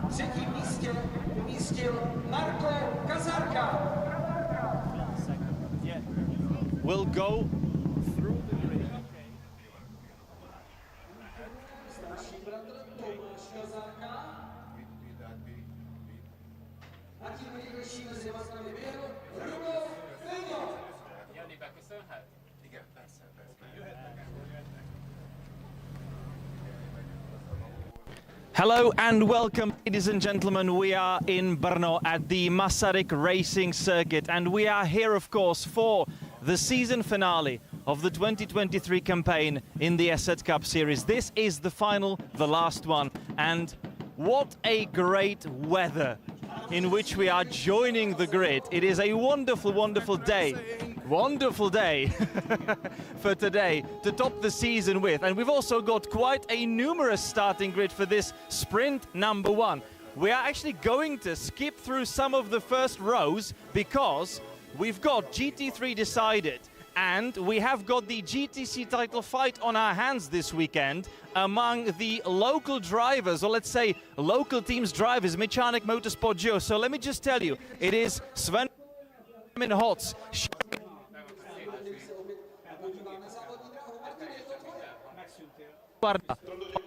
třetím místě umístil Marko Kazarka. Will go through the grid. Starší bratr Tomáš Kazarka. A tím nejrychlejší mezi vámi byl Brno. Hello and welcome, ladies and gentlemen. We are in Brno at the Masaryk Racing Circuit, and we are here, of course, for the season finale of the 2023 campaign in the ESET Cup series. This is the final, the last one, and what a great weather in which we are joining the grid. It is a wonderful, wonderful day for today to top the season with. And we've also got quite a numerous starting grid for this sprint number one. We are actually going to skip through some of the first rows because we've got GT3 decided, and we have got the GTC title fight on our hands this weekend among the local drivers, or let's say local teams drivers, Mechanic Motorsport Duo. So let me just tell you, it is Sven Hotz on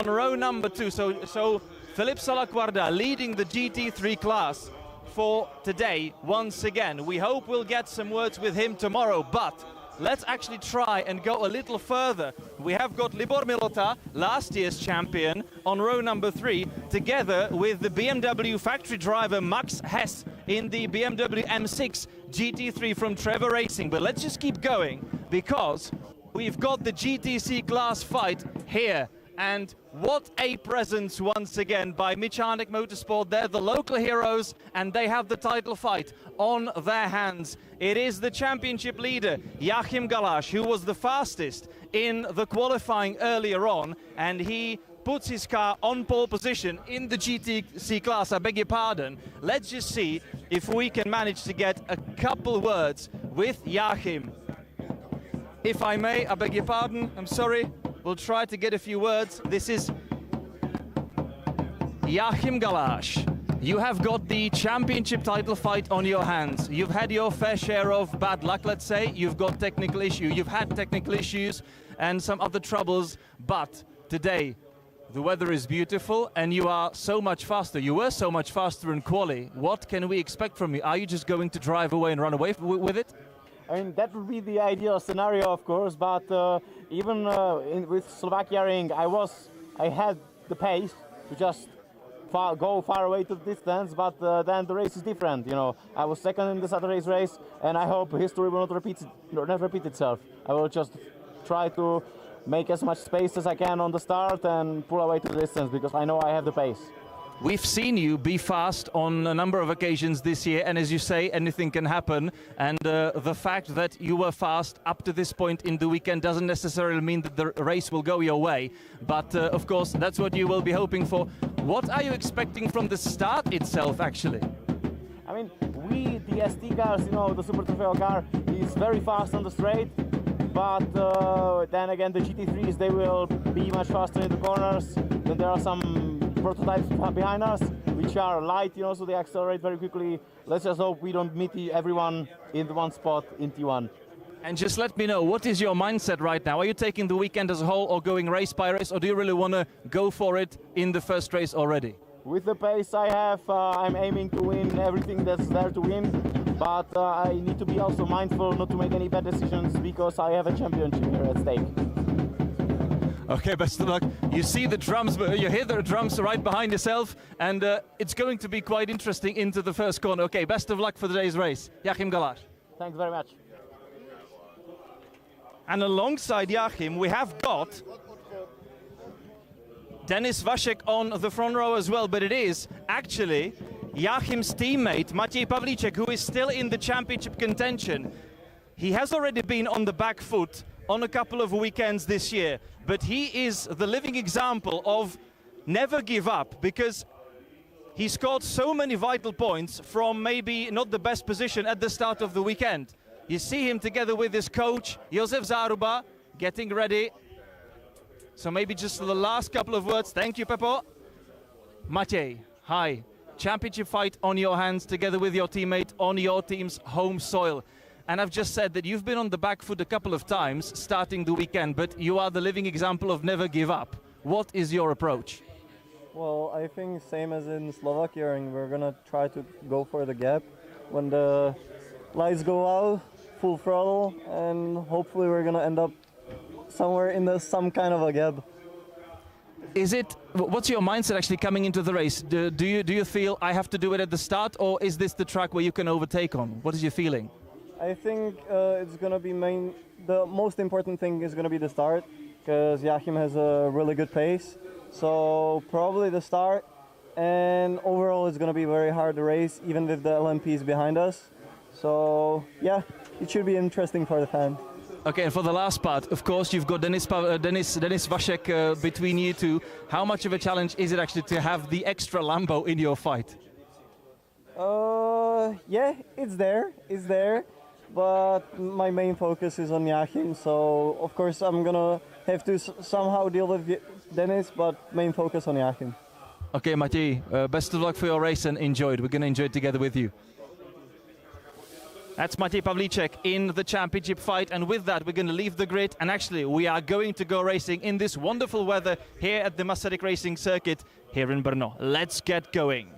row number 2. So Filip Salaquarda leading the GT3 class for today once again. We hope we'll get some words with him tomorrow, but let's actually try and go a little further. We have got Libor Milota, last year's champion, on row number 3, together with the BMW factory driver Max Hess in the BMW M6 GT3 from Trevor Racing. But let's just keep going, because we've got the GTC class fight here. And what a presence once again by Mechanic Motorsport. They're the local heroes and they have the title fight on their hands. It is the championship leader, Joachim Galasch, who was the fastest in the qualifying earlier on, and he puts his car on pole position in the GTC class, I beg your pardon. Let's just see if we can manage to get a couple words with Joachim. If I may, I beg your pardon, I'm sorry. We'll try to get a few words. This is Joachim Galasch. You have got the championship title fight on your hands. You've had your fair share of bad luck, let's say. You've got technical issues. You've had technical issues and some other troubles. But today, the weather is beautiful and you are so much faster. You were so much faster in quali. What can we expect from you? Are you just going to drive away and run away with it? I mean, that would be the ideal scenario, of course, but even with Slovakia Ring, I had the pace to just go far away to the distance, but then the race is different, you know. I was second in the Saturday's race, and I hope history will not repeat itself. I will just try to make as much space as I can on the start and pull away to the distance, because I know I have the pace. We've seen you be fast on a number of occasions this year, and as you say, anything can happen. And the fact that you were fast up to this point in the weekend doesn't necessarily mean that the race will go your way. But of course, that's what you will be hoping for. What are you expecting from the start itself, actually? I mean, the ST cars, you know, the Super Trofeo car is very fast on the straight. But then again, the GT3s, they will be much faster in the corners. Then there are some prototypes behind us, which are light, you know, so they accelerate very quickly. Let's just hope we don't meet everyone in the one spot in T1. And just let me know, what is your mindset right now? Are you taking the weekend as a whole or going race by race, or do you really want to go for it in the first race already? With the pace I have, I'm aiming to win everything that's there to win. But I need to be also mindful not to make any bad decisions, because I have a championship here at stake. Okay, best of luck. You see the drums, you hear the drums right behind yourself, and it's going to be quite interesting into the first corner. Okay, best of luck for today's race. Joachim Galasch. Thanks very much. And alongside Joachim, we have got Denis Vašek on the front row as well, but it is actually Joachim's teammate, Matěj Pavlíček, who is still in the championship contention. He has already been on the back foot on a couple of weekends this year, but he is the living example of never give up, because he scored so many vital points from maybe not the best position at the start of the weekend. You see him together with his coach, Josef Záruba, getting ready. So maybe just the last couple of words. Thank you, Pepo. Matěj, Hi. Championship fight on your hands together with your teammate on your team's home soil. And I've just said that you've been on the back foot a couple of times starting the weekend, but you are the living example of never give up. What is your approach? Well, I think same as in Slovakia, and we're gonna try to go for the gap. When the lights go out, full throttle, and hopefully we're gonna end up somewhere in some kind of a gap. What's your mindset actually coming into the race? Do you feel I have to do it at the start, or is this the track where you can overtake on? What is your feeling? I think it's gonna be the most important thing is gonna be the start, because Joachim has a really good pace. So probably the start, and overall it's gonna be very hard to race, even with the LMPs behind us. So yeah, it should be interesting for the fan. Okay, and for the last part, of course, you've got Denis Vašek between you two. How much of a challenge is it actually to have the extra Lambo in your fight? Yeah, it's there, but my main focus is on Joachim, so of course I'm gonna have to somehow deal with Denis, but main focus on Joachim. Okay, Matěj, best of luck for your race and enjoy it. We're gonna enjoy it together with you. That's Matěj Pavlíček in the championship fight, and with that we're going to leave the grid, and actually we are going to go racing in this wonderful weather here at the Masaryk Racing Circuit here in Brno. Let's get going.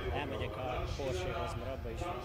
Elmegyek a Porsche-hoz, mert abba is van.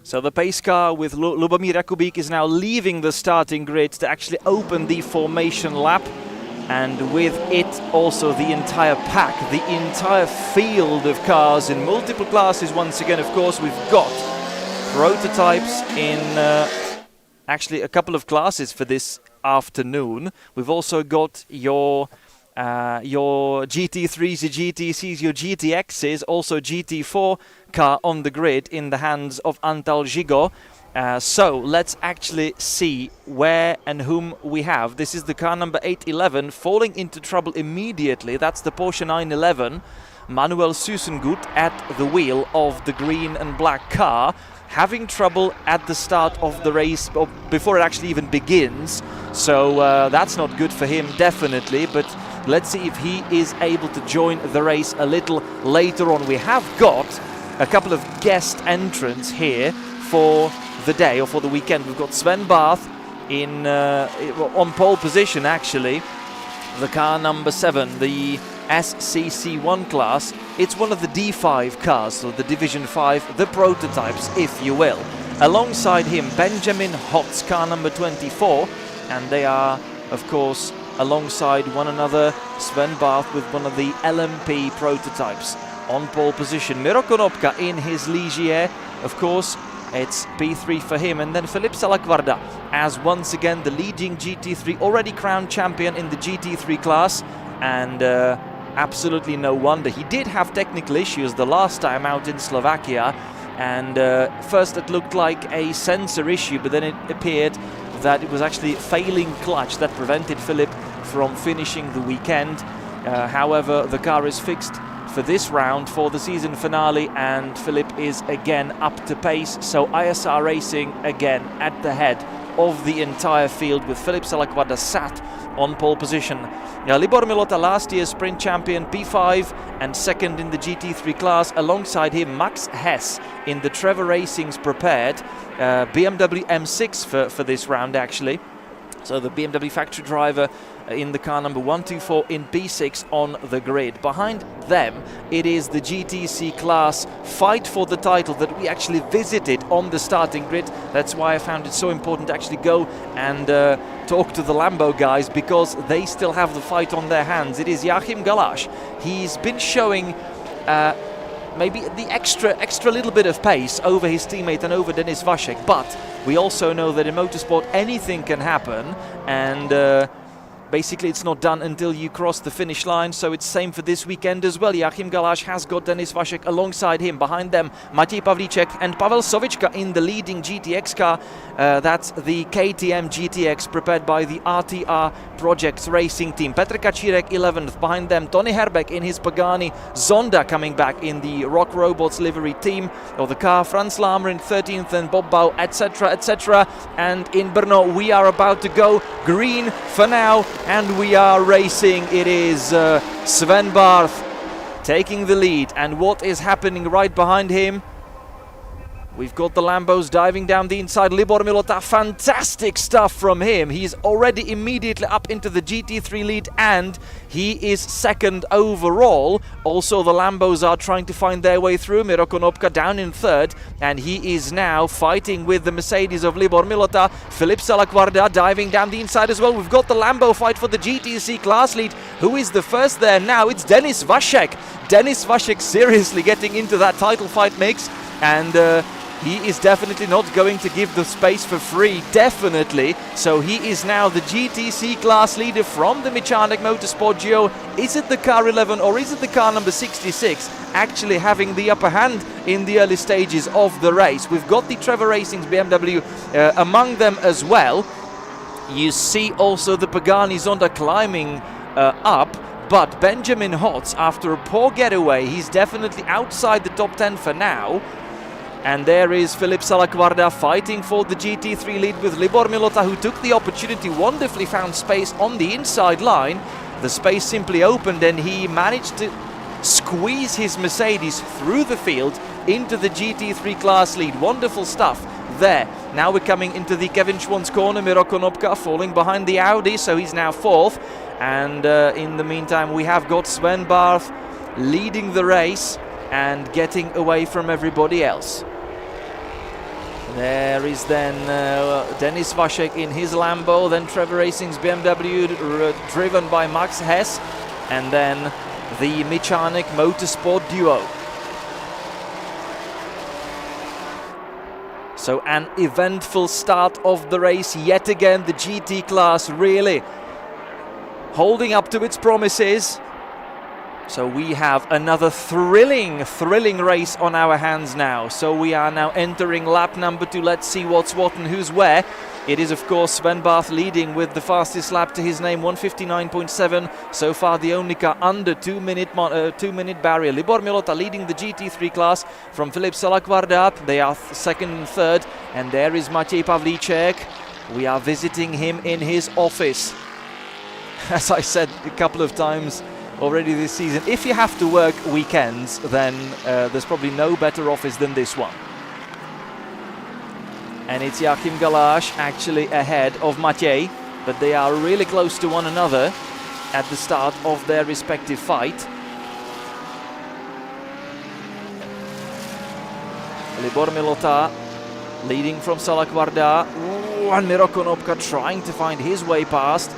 So the pace car with Lubomír Jakubík is now leaving the starting grid to actually open the formation lap, and with it also the entire pack, the entire field of cars in multiple classes. Once again, of course, we've got prototypes in actually a couple of classes for this afternoon. We've also got your GT3s, your GTCs, your GTXs, also GT4 car on the grid in the hands of Antal Žigo. So let's actually see where and whom we have. This is the car number 811 falling into trouble immediately. That's the Porsche 911. Manuel Susengut at the wheel of the green and black car, having trouble at the start of the race, or before it actually even begins. So that's not good for him, definitely, but let's see if he is able to join the race a little later on. We have got a couple of guest entrants here for the day, or for the weekend. We've got Sven Barth in on pole position, actually. The car number 7, the SCC1 class. It's one of the D5 cars, so the Division 5, the prototypes, if you will. Alongside him, Benjamin Hotz, car number 24, and they are, of course, alongside one another. Sven Barth with one of the LMP prototypes on pole position. Miro Konopka in his Ligier, of course. It's P3 for him, and then Filip Salakvarda as once again the leading GT3, already crowned champion in the GT3 class, and absolutely no wonder. He did have technical issues the last time out in Slovakia, and first it looked like a sensor issue, but then it appeared that it was actually failing clutch that prevented Philip from finishing the weekend. However, the car is fixed for this round for the season finale, and Philip is again up to pace. So ISR Racing again at the head of the entire field, with Filip Salaquarda sat on pole position. Libor Milota, last year's sprint champion, P5 and second in the GT3 class. Alongside him, Max Hess in the Trevor Racing's prepared BMW M6 for this round, actually. So the BMW factory driver in the car number 124 in B6 on the grid. Behind them, it is the GTC class fight for the title that we actually visited on the starting grid. That's why I found it so important to actually go and talk to the Lambo guys, because they still have the fight on their hands. It is Joachim Galasch. He's been showing maybe the extra little bit of pace over his teammate and over Denis Vasek, but we also know that in motorsport anything can happen, and basically it's not done until you cross the finish line. So it's same for this weekend as well. Joachim Galasch has got Denis Vasek alongside him. Behind them, Matěj Pavlíček and Pavel Sovička in the leading GTX car. That's the KTM GTX prepared by the RTR Projects Racing team. Petr Kačírek 11th. Behind them, Tony Herbeck in his Pagani. Zonda coming back in the Rock Robots livery team or the car. Franz Lahmer in 13th and Bob Bau, etc., etc. And in Brno we are about to go green for now, and we are racing. It is Sven Barth taking the lead, and what is happening right behind him? We've got the Lambos diving down the inside. Libor Milota, fantastic stuff from him. He's already immediately up into the GT3 lead, and he is second overall. Also, the Lambos are trying to find their way through. Miro Konopka down in third, and he is now fighting with the Mercedes of Libor Milota. Filip Salaquarda diving down the inside as well. We've got the Lambo fight for the GTC class lead. Who is the first there now? It's Denis Vasek. Denis Vasek seriously getting into that title fight mix, and he is definitely not going to give the space for free, definitely. So he is now the GTC class leader from the Michanek Motorsport duo. Is it the car 11 or is it the car number 66 actually having the upper hand in the early stages of the race? We've got the Trevor Racing's BMW among them as well. You see also the Pagani Zonda climbing up. But Benjamin Hotz, after a poor getaway, he's definitely outside the top 10 for now. And there is Filip Salaquarda fighting for the GT3 lead with Libor Milota, who took the opportunity, wonderfully found space on the inside line. The space simply opened, and he managed to squeeze his Mercedes through the field into the GT3 class lead. Wonderful stuff there. Now we're coming into the Kevin Schwann's corner. Miro Konopka falling behind the Audi, so he's now fourth. And in the meantime, we have got Sven Barth leading the race and getting away from everybody else. There is then Denis Vasek in his Lambo, then Trevor Racing's BMW driven by Max Hess, and then the Michanek Motorsport duo. So an eventful start of the race yet again. The GT class really holding up to its promises. So we have another thrilling race on our hands now. So we are now entering lap number 2. Let's see what's what and who's where. It is, of course, Sven Barth leading with the fastest lap to his name, 1:59.7. So far, the only car under 2-minute barrier. Libor Milota leading the GT3 class from Filip Salaquarda. They are second and third. And there is Matěj Pavlíček. We are visiting him in his office. As I said a couple of times already this season, if you have to work weekends, then there's probably no better office than this one. And it's Joachim Galasch actually ahead of Matěj, but they are really close to one another at the start of their respective fight. Libor Milota leading from Salaquarda. And Miro Konopka trying to find his way past.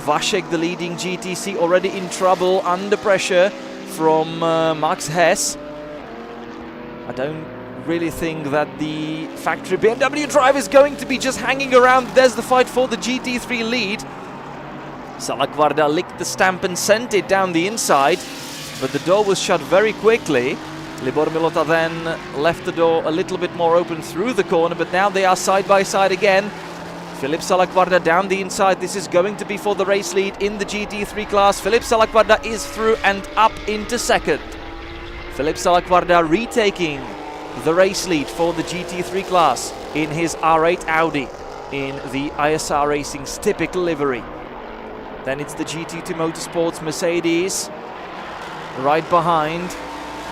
Vasek, the leading GTC, already in trouble, under pressure from Max Hess. I don't really think that the factory BMW driver is going to be just hanging around. There's the fight for the GT3 lead. Salaquarda licked the stamp and sent it down the inside. but the door was shut very quickly. Libor Milota then left the door a little bit more open through the corner, but now they are side by side again. Filip Salaquarda down the inside. This is going to be for the race lead in the GT3 class. Filip Salaquarda is through and up into second. Filip Salaquarda retaking the race lead for the GT3 class in his R8 Audi in the ISR Racing's typical livery. Then it's the GT2 Motorsports Mercedes right behind,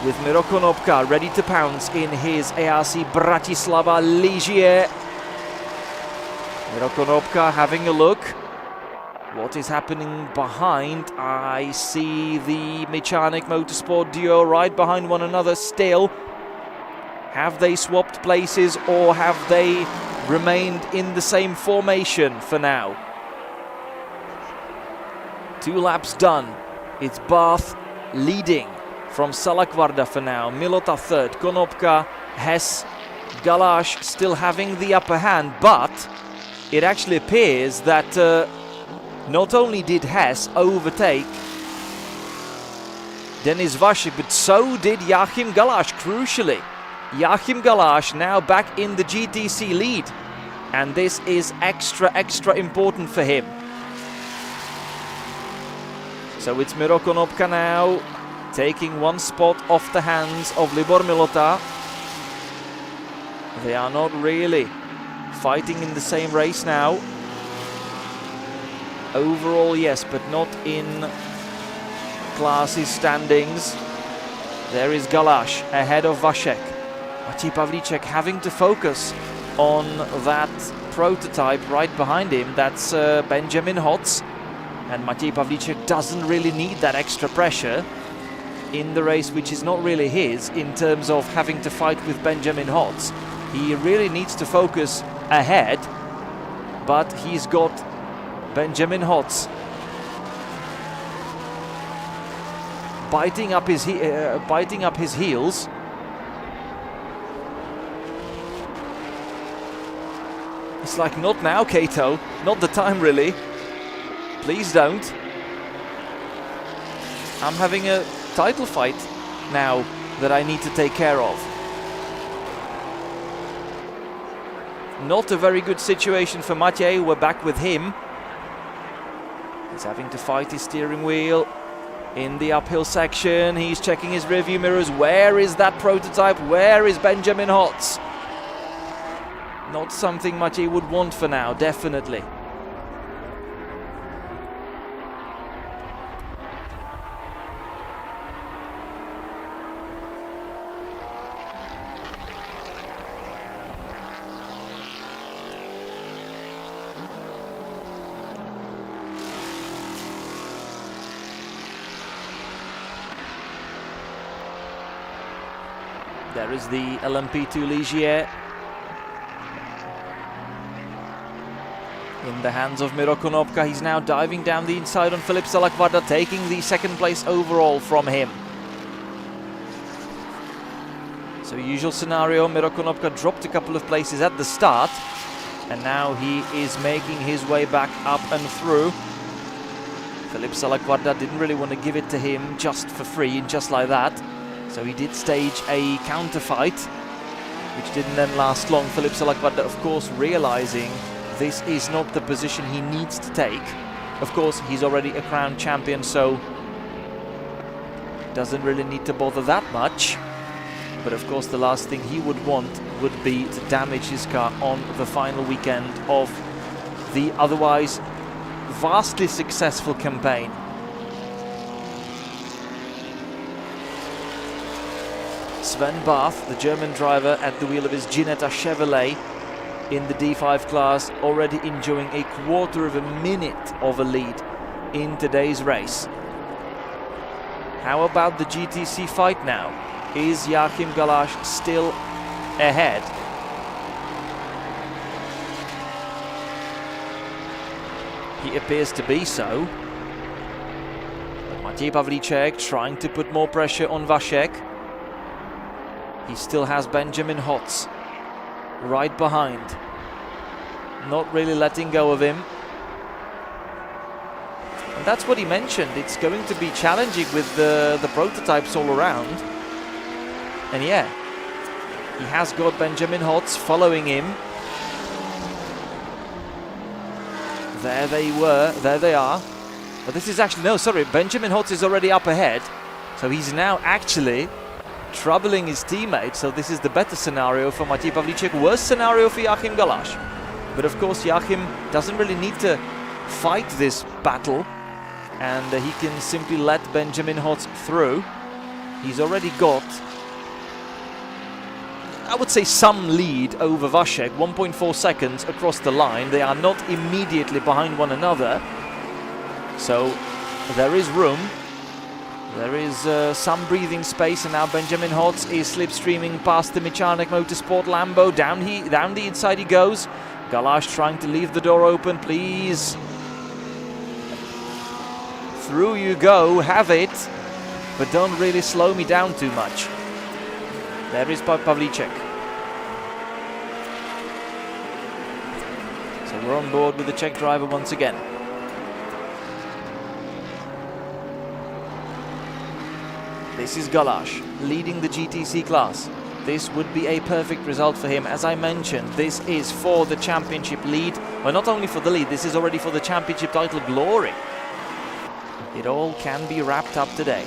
with Miro Konopka ready to pounce in his ARC Bratislava Ligier. Miro Konopka having a look. What is happening behind? I see the Michanek Motorsport duo right behind one another still. Have they swapped places, or have they remained in the same formation for now? 2 laps done. It's Bath leading from Salaquarda for now. Milota third, Konopka, Hess, Galash still having the upper hand, but it actually appears that not only did Hess overtake Denis Vasek, but so did Joachim Galash, crucially. Joachim Galash now back in the GTC lead, and this is extra important for him. So it's Miro Konopka now taking 1 spot off the hands of Libor Milota. They are not really fighting in the same race now. Overall, yes, but not in classes standings. There is Galash ahead of Vasek. Maciej Pavlíček having to focus on that prototype right behind him. That's Benjamin Hotz. And Maciej Pavlíček doesn't really need that extra pressure in the race, which is not really his, in terms of having to fight with Benjamin Hotz. He really needs to focus ahead, but he's got Benjamin Hotz biting up his heels. It's like, not now, Kato, not the time really. Please don't. I'm having a title fight now that I need to take care of. Not a very good situation for Maciej. We're back with him. He's having to fight his steering wheel in the uphill section. He's checking his rearview mirrors. Where is that prototype? Where is Benjamin Hotz? Not something Maciej would want for now, definitely. There is the LMP2 Ligier in the hands of Miro Konopka. He's now diving down the inside on Filip Salaquarda, taking the 2nd place overall from him. So usual scenario, Miro Konopka dropped a couple of places at the start, and now he is making his way back up and through. Filip Salaquarda didn't really want to give it to him just for free and just like that. So he did stage a counter fight, which didn't then last long. Filip Salaquarda, of course, realizing this is not the position he needs to take. Of course, he's already a crown champion, so doesn't really need to bother that much. But of course, the last thing he would want would be to damage his car on the final weekend of the otherwise vastly successful campaign. Sven Bath, the German driver at the wheel of his Ginetta Chevrolet in the D5 class, already enjoying a 1/4 of a minute of a lead in today's race. How about the GTC fight now? Is Joachim Galash still ahead? He appears to be so. But Maciej Pavlíček trying to put more pressure on Vasek. He still has Benjamin Hotz right behind, not really letting go of him. And that's what he mentioned. It's going to be challenging with the prototypes all around. And yeah, he has got Benjamin Hotz following him. There they are. But this is actually, no, sorry, Benjamin Hotz is already up ahead. So he's now actually troubling his teammate. So this is the better scenario for Matěj Pavlíček, worse scenario for Joachim Galaš. But of course, Joachim doesn't really need to fight this battle, and he can simply let Benjamin Hotz through. He's already got, I would say, some lead over Vasek, 1.4 seconds across the line. They are not immediately behind one another, so there is room. There is some breathing space, and now Benjamin Hotz is slipstreaming past the Michanek Motorsport Lambo. Down the inside he goes. Galaš trying to leave the door open, please. Through you go, have it, but don't really slow me down too much. There is Pavlíček. So we're on board with the Czech driver once again. This is Galaš leading the GTC class. This would be a perfect result for him. As I mentioned, this is for the championship lead. Well, not only for the lead, this is already for the championship title glory. It all can be wrapped up today.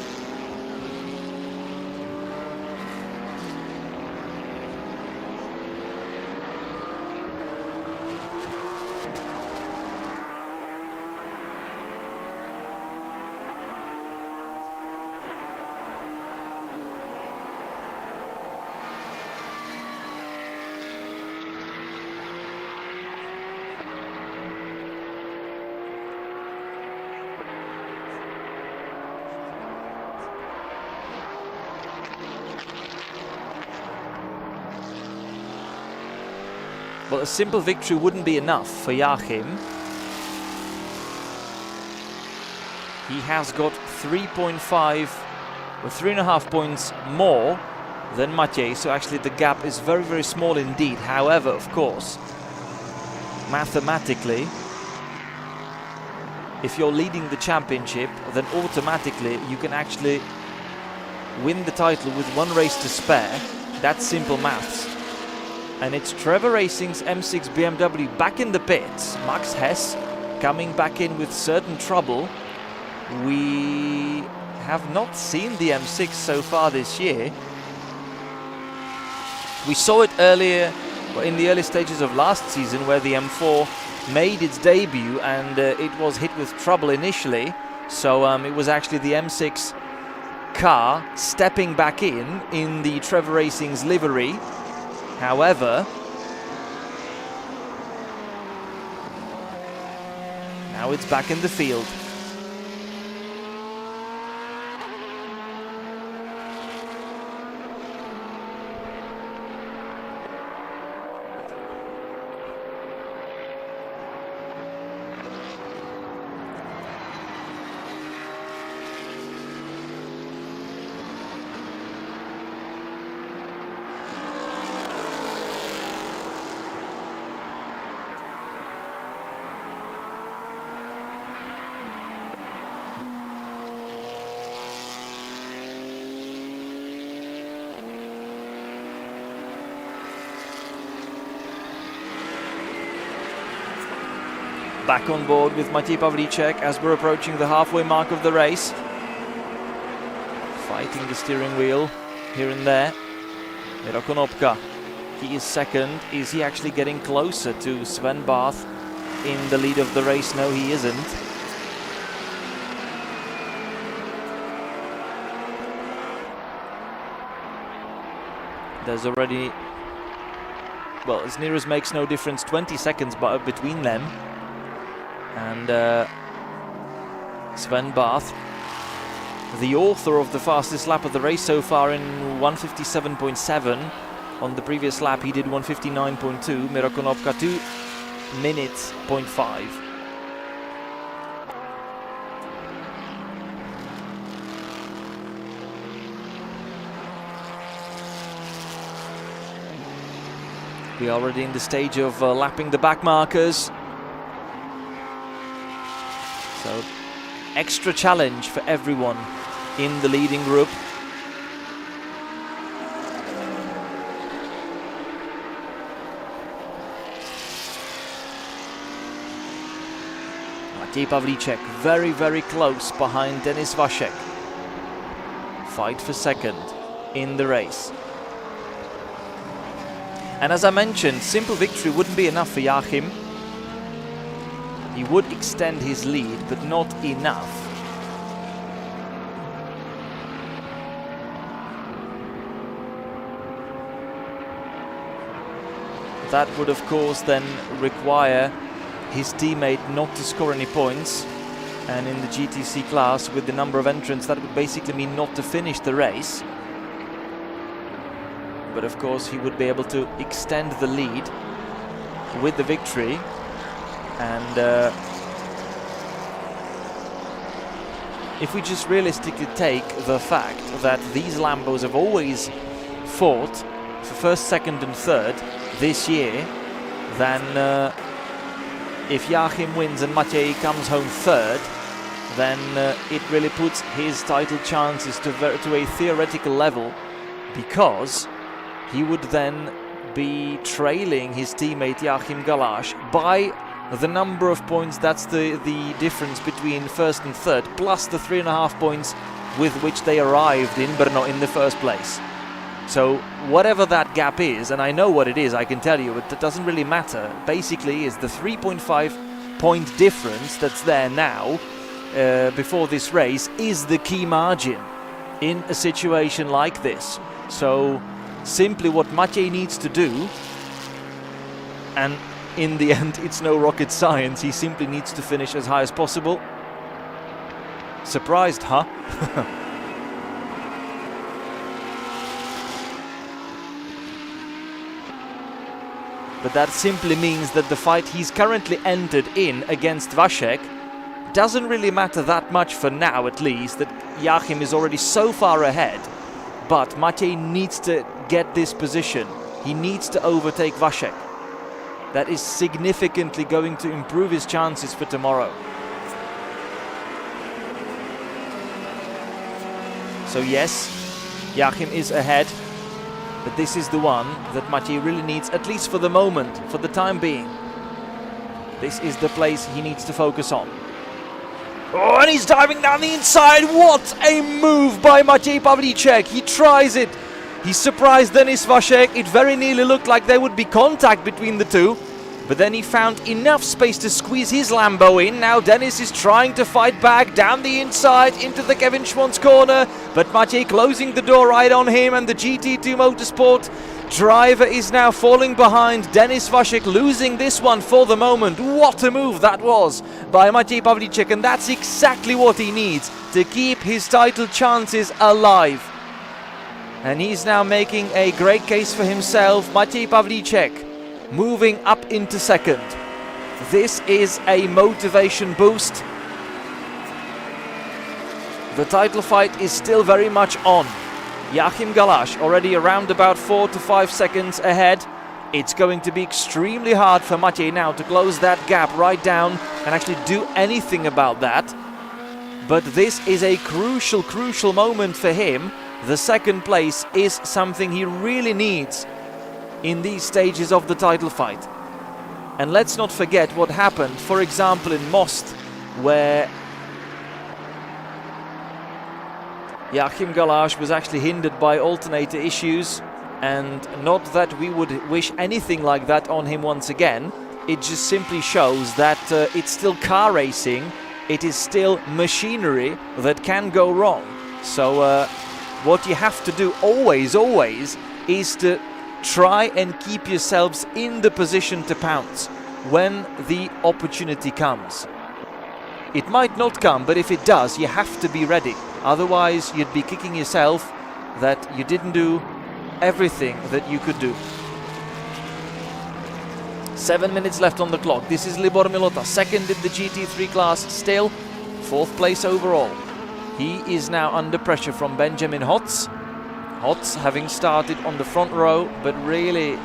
Well, a simple victory wouldn't be enough for Joachim. He has got 3.5 or 3.5 points more than Matěj, so actually the gap is very, very small indeed. However, of course, mathematically, if you're leading the championship, then automatically you can actually win the title with one race to spare. That's simple maths. And it's Trevor Racing's M6 BMW back in the pits. Max Hess coming back in with certain trouble. We have not seen the M6 so far this year. We saw it earlier, in the early stages of last season, where the M4 made its debut and it was hit with trouble initially. So it was actually the M6 car stepping back in the Trevor Racing's livery. However, now it's back in the field. Back on board with Matěj Pavlíček as we're approaching the halfway mark of the race. Fighting the steering wheel here and there. Miro Konopka, he is second. Is he actually getting closer to Sven Barth in the lead of the race? No, he isn't. There's already, well, as near as makes no difference, 20 seconds between them. And Sven Barth, the author of the fastest lap of the race so far in 1:57.7. On the previous lap he did 1:59.2. Miro Konopka 2:05. We are already in the stage of lapping the back markers. So extra challenge for everyone in the leading group. Matěj Pavlíček very, very close behind Denis Vašek. Fight for second in the race. And as I mentioned, simple victory wouldn't be enough for Joachim. He would extend his lead, but not enough. That would of course then require his teammate not to score any points, and in the GTC class with the number of entrants that would basically mean not to finish the race. But of course he would be able to extend the lead with the victory, and if we just realistically take the fact that these Lambos have always fought for first, second and third this year, then if Joachim wins and Maciej comes home third, then it really puts his title chances to a theoretical level, because he would then be trailing his teammate Joachim Galash by the number of points. That's the difference between first and third, plus the 3.5 points with which they arrived in Brno in the first place. So whatever that gap is, and I know what it is, I can tell you, it doesn't really matter. Basically is the 3.5 point difference that's there now before this race is the key margin in a situation like this. So simply what Maciej needs to do, and in the end it's no rocket science, he simply needs to finish as high as possible. Surprised, huh? But that simply means that the fight he's currently entered in against Vašek doesn't really matter that much for now, at least, that Joachim is already so far ahead. But Maciej needs to get this position. He needs to overtake Vašek. That is significantly going to improve his chances for tomorrow. So yes, Joachim is ahead. But this is the one that Maciej really needs, at least for the moment, for the time being. This is the place he needs to focus on. Oh, and he's diving down the inside. What a move by Maciej Pavlíček. He tries it. He surprised Denis Vašek. It very nearly looked like there would be contact between the two. But then he found enough space to squeeze his Lambo in. Now Denis is trying to fight back down the inside into the Kevin Schwantz corner. But Maciej closing the door right on him, and the GT2 Motorsport driver is now falling behind. Denis Vašek losing this one for the moment. What a move that was by Maciej Pavlíček, and that's exactly what he needs to keep his title chances alive. And he's now making a great case for himself. Maciej Pavlíček moving up into second. This is a motivation boost. The title fight is still very much on. Joachim Galash already around about 4 to 5 seconds ahead. It's going to be extremely hard for Maciej now to close that gap right down and actually do anything about that. But this is a crucial, crucial moment for him. The second place is something he really needs in these stages of the title fight. And let's not forget what happened, for example, in Most, where Joachim Galash was actually hindered by alternator issues, and not that we would wish anything like that on him once again. It just simply shows that it's still car racing, it is still machinery that can go wrong. So what you have to do always is to try and keep yourselves in the position to pounce when the opportunity comes. It might not come, but if it does, you have to be ready. Otherwise, you'd be kicking yourself that you didn't do everything that you could do. 7 minutes left on the clock. This is Libor Milota, second in the GT3 class, still 4th place overall. He is now under pressure from Benjamin Hotz. Hotz having started on the front row, but really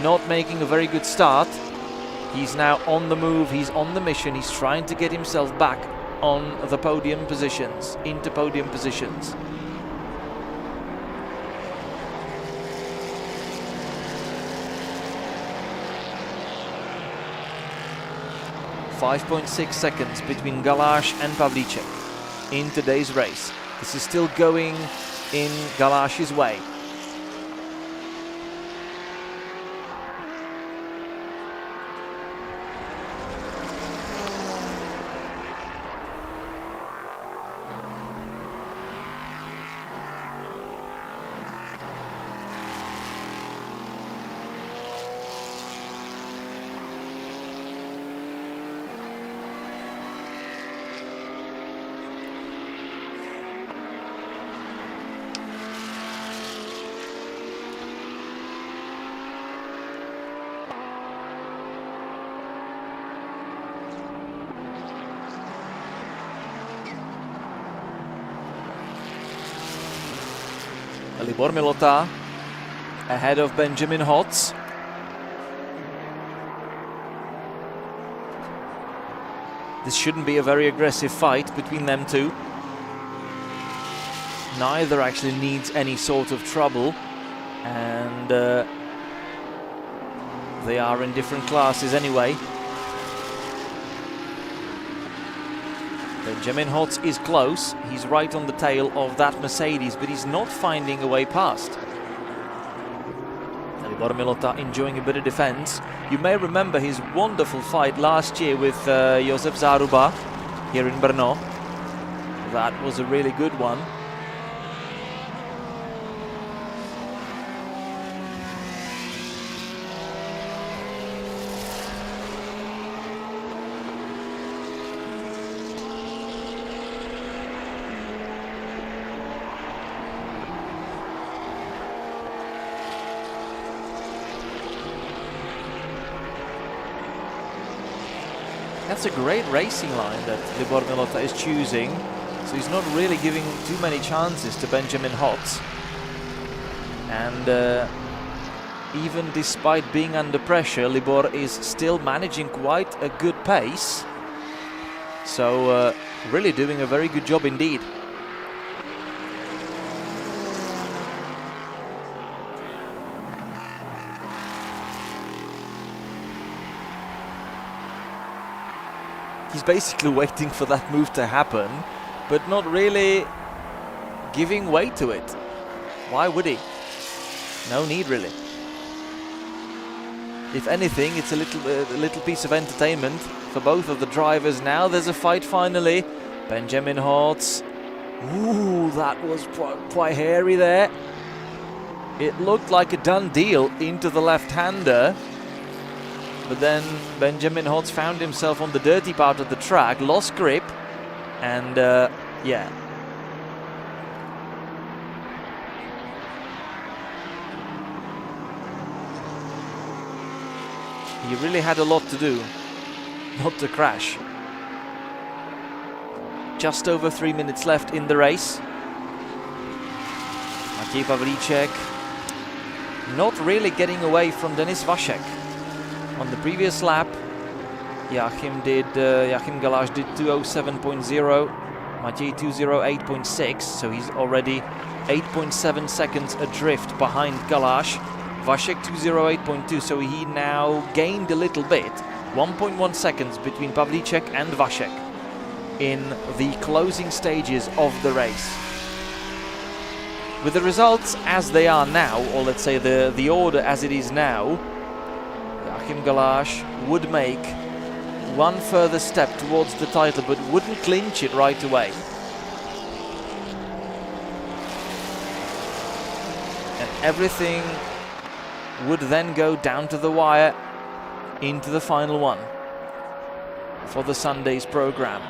not making a very good start. He's now on the move, he's on the mission, he's trying to get himself back on the podium positions, into podium positions. .6 seconds between Galash and Pavlicek in today's race. This is still going in Galash's way. Libor Milota ahead of Benjamin Hotz. This shouldn't be a very aggressive fight between them two. Neither actually needs any sort of trouble, and they are in different classes anyway. Benjamin Hotz is close. He's right on the tail of that Mercedes, but he's not finding a way past. Libor Milota enjoying a bit of defense. You may remember his wonderful fight last year with Josef Zaruba here in Brno. That was a really good one. That's a great racing line that Libor Milota is choosing, so he's not really giving too many chances to Benjamin Hotz. And even despite being under pressure, Libor is still managing quite a good pace. So really doing a very good job indeed. He's basically waiting for that move to happen, but not really giving way to it. Why would he? No need, really. If anything, it's a little piece of entertainment for both of the drivers. Now there's a fight finally. Benjamin Hotz. Ooh, that was quite hairy there. It looked like a done deal into the left-hander. But then Benjamin Hotz found himself on the dirty part of the track, lost grip, and yeah. He really had a lot to do not to crash. Just over 3 minutes left in the race. Maciej Pavlicek not really getting away from Denis Vasek. On the previous lap, Joachim Galash did 2:07.0, Maciej 2:08.6, so he's already 8.7 seconds adrift behind Galash. Vasek 2:08.2, so he now gained a little bit, 1.1 seconds between Pavlicek and Vasek in the closing stages of the race. With the results as they are now, or let's say the order as it is now, Joachim Galash would make one further step towards the title, but wouldn't clinch it right away. And everything would then go down to the wire into the final one for the Sunday's program.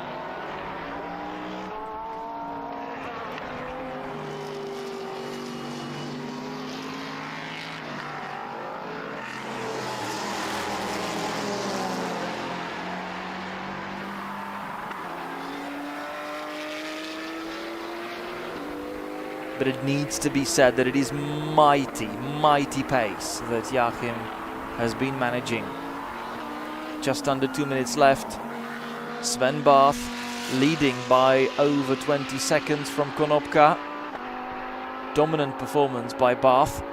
But it needs to be said that it is mighty pace that Joachim has been managing. Just under 2 minutes left. Sven Barth leading by over 20 seconds from Konopka. Dominant performance by Barth,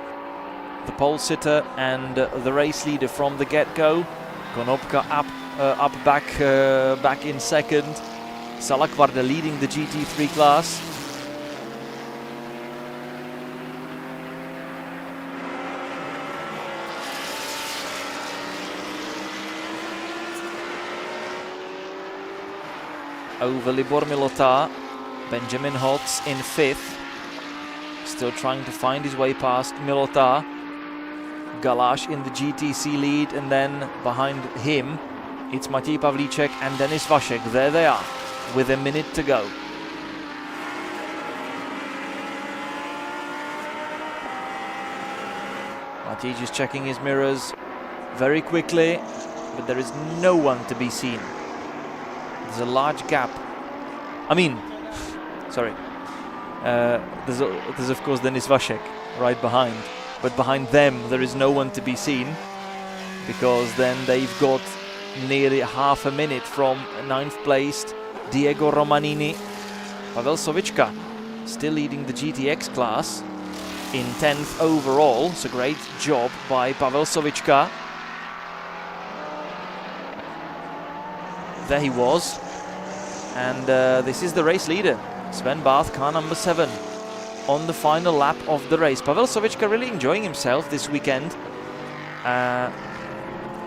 the pole sitter and the race leader from the get-go. Konopka back in second. Salakvarda leading the GT3 class. Over Libor Milota, Benjamin Hotz in fifth, still trying to find his way past Milota. Galash in the GTC lead, and then behind him it's Matěj Pavlíček and Denis Vašek. There they are with a minute to go. Matěj just checking his mirrors very quickly, but there is no one to be seen. There's a large gap. I mean, sorry. There's of course Denis Vašek right behind, but behind them there is no one to be seen, because then they've got nearly half a minute from 9th placed Diego Romanini. Pavel Sovička still leading the GTX class in 10th overall, so great job by Pavel Sovička. There he was, and this is the race leader, Sven Barth, car number 7, on the final lap of the race. Pavel Sovička really enjoying himself this weekend,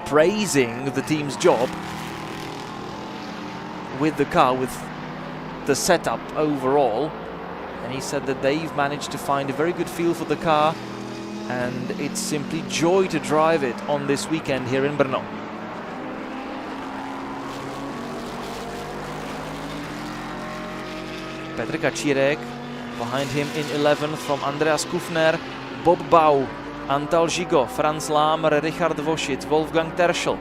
praising the team's job with the car, with the setup overall, and he said that they've managed to find a very good feel for the car, and it's simply joy to drive it on this weekend here in Brno. Petr Kačírek, behind him in 11th from Andreas Kufner, Bob Bau, Antal Žigo, Franz Lámer, Richard Vošic, Wolfgang Terschel.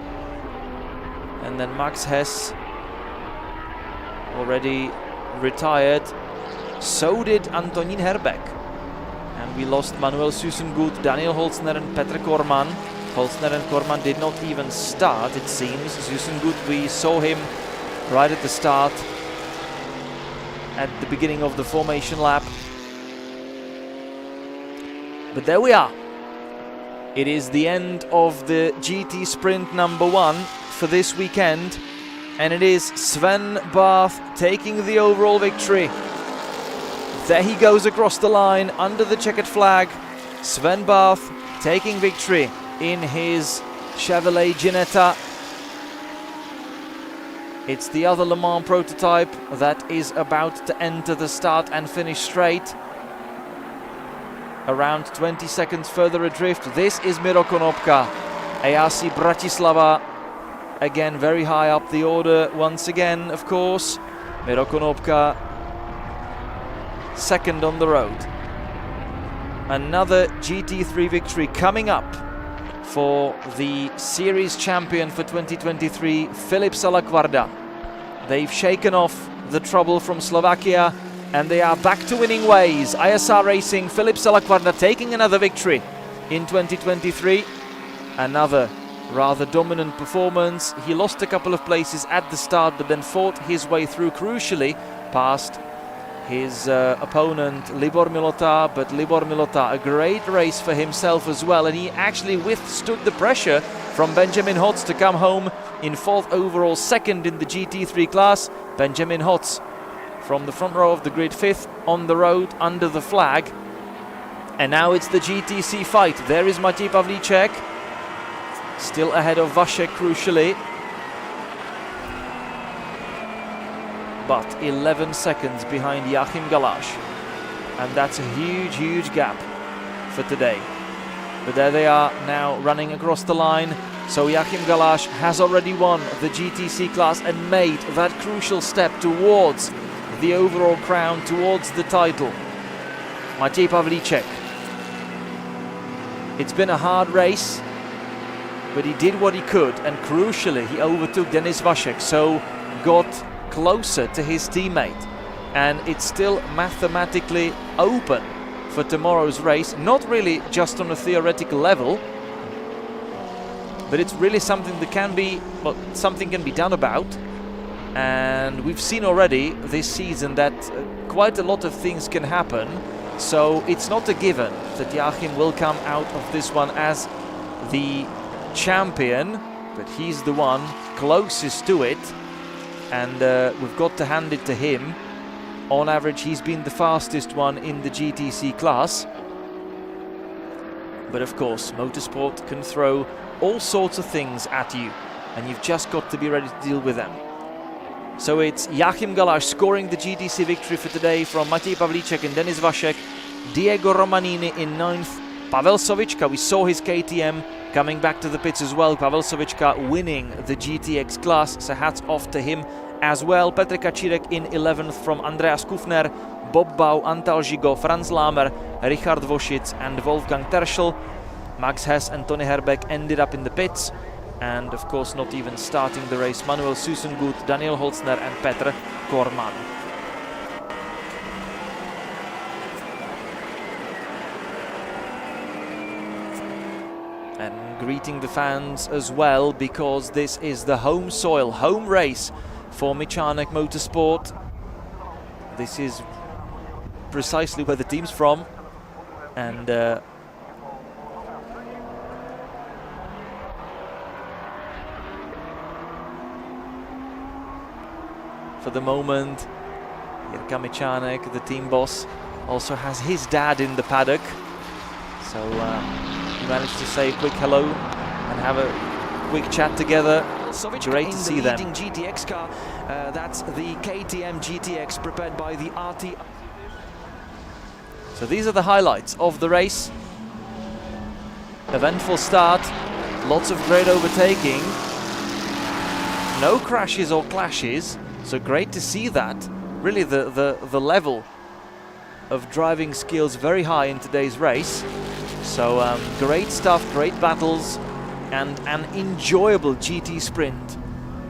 And then Max Hess, already retired. So did Antonín Herbeck. And we lost Manuel Susengut, Daniel Holzner and Petr Korman. Holzner and Korman did not even start, it seems. Susengut, we saw him right at the start, at the beginning of the formation lap. But there we are. It is the end of the GT Sprint number 1 for this weekend, and it is Sven Barth taking the overall victory. There he goes across the line under the checkered flag. Sven Barth taking victory in his Chevrolet Ginetta. It's the other Le Mans prototype that is about to enter the start and finish straight. Around 20 seconds further adrift. This is Miro Konopka, ARC Bratislava. Again, very high up the order once again, of course. Miro Konopka, second on the road. Another GT3 victory coming up for the series champion for 2023, Filip Salakvarda. They've shaken off the trouble from Slovakia and they are back to winning ways. ISR Racing, Filip Salakvarda taking another victory in 2023. Another rather dominant performance. He lost a couple of places at the start, but then fought his way through crucially past his opponent Libor Milota, but Libor Milota, a great race for himself as well, and he actually withstood the pressure from Benjamin Hotz to come home in 4th overall, 2nd in the GT3 class. Benjamin Hotz from the front row of the grid, 5th on the road under the flag. And now it's the GTC fight. There is Matěj Pavlíček, still ahead of Vašek crucially, but 11 seconds behind Joachim Galash, and that's a huge gap for today. But there they are now running across the line. So Joachim Galash has already won the GTC class and made that crucial step towards the overall crown, towards the title. Matěj Pavlíček, it's been a hard race, but he did what he could, and crucially he overtook Denis Vašek, so got closer to his teammate, and it's still mathematically open for tomorrow's race. Not really just on a theoretical level, but it's really something that can be, well, something can be done about. And we've seen already this season that quite a lot of things can happen. So it's not a given that Joachim will come out of this one as the champion, but he's the one closest to it. And we've got to hand it to him. On average, he's been the fastest one in the GTC class. But of course, motorsport can throw all sorts of things at you, and you've just got to be ready to deal with them. So it's Joachim Galaš scoring the GTC victory for today from Matěj Pavlíček and Denis Vašek, Diego Romanini in 9th, Pavel Sovička, we saw his KTM coming back to the pits as well, Pavel Sovička winning the GTX class, so hats off to him as well. Petr Kačírek in 11th from Andreas Kufner, Bob Bau, Antal Žigo, Franz Lamer, Richard Vošic and Wolfgang Terschel. Max Hess and Tony Herbeck ended up in the pits. And of course not even starting the race, Manuel Susengut, Daniel Holzner and Petr Korman. And greeting the fans as well, because this is the home soil, home race for Michanek Motorsport. This is precisely where the team's from, and for the moment, Jirka Michanek, the team boss, also has his dad in the paddock. So he managed to say a quick hello and have a quick chat together. Great to see them. GTX car, that's the KTM GTX prepared by the RT. So these are the highlights of the race. Eventful start, lots of great overtaking, no crashes or clashes. So great to see that. Really the level of driving skills very high in today's race. So great stuff, great battles, and an enjoyable GT sprint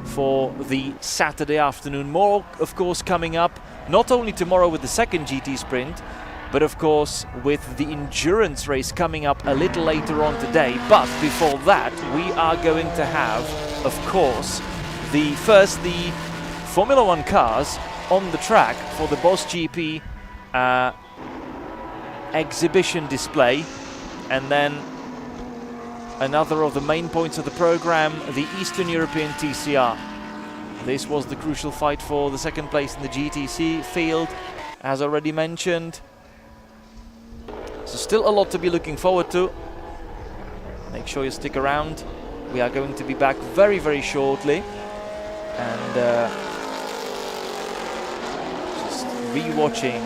for the Saturday afternoon. More, of course, coming up, not only tomorrow with the second GT sprint, but of course with the endurance race coming up a little later on today. But before that, we are going to have, of course, the Formula One cars on the track for the Boss GP exhibition display, and then another of the main points of the program, the Eastern European TCR. This was the crucial fight for the second place in the GTC field, as already mentioned. So still a lot to be looking forward to. Make sure you stick around. We are going to be back very, very shortly. And just re-watching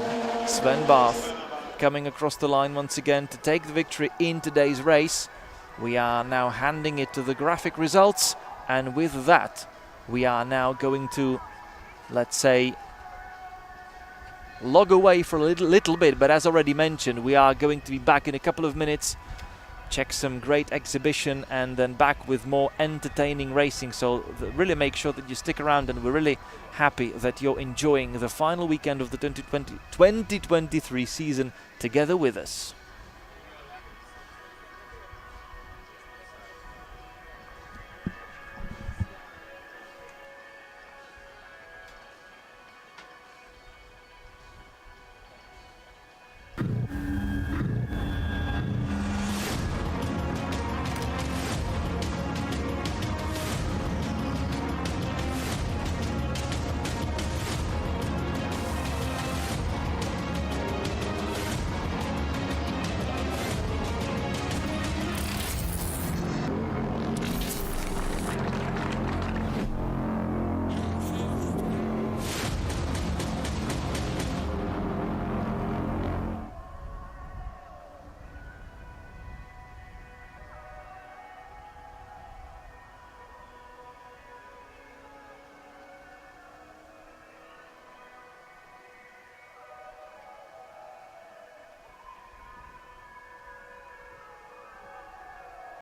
Sven Barth coming across the line once again to take the victory in today's race. We are now handing it to the graphic results, and with that we are now going to, let's say, log away for a little bit, but as already mentioned, we are going to be back in a couple of minutes, check some great exhibition, and then back with more entertaining racing. So really make sure that you stick around, and we're really happy that you're enjoying the final weekend of the 2023 season together with us.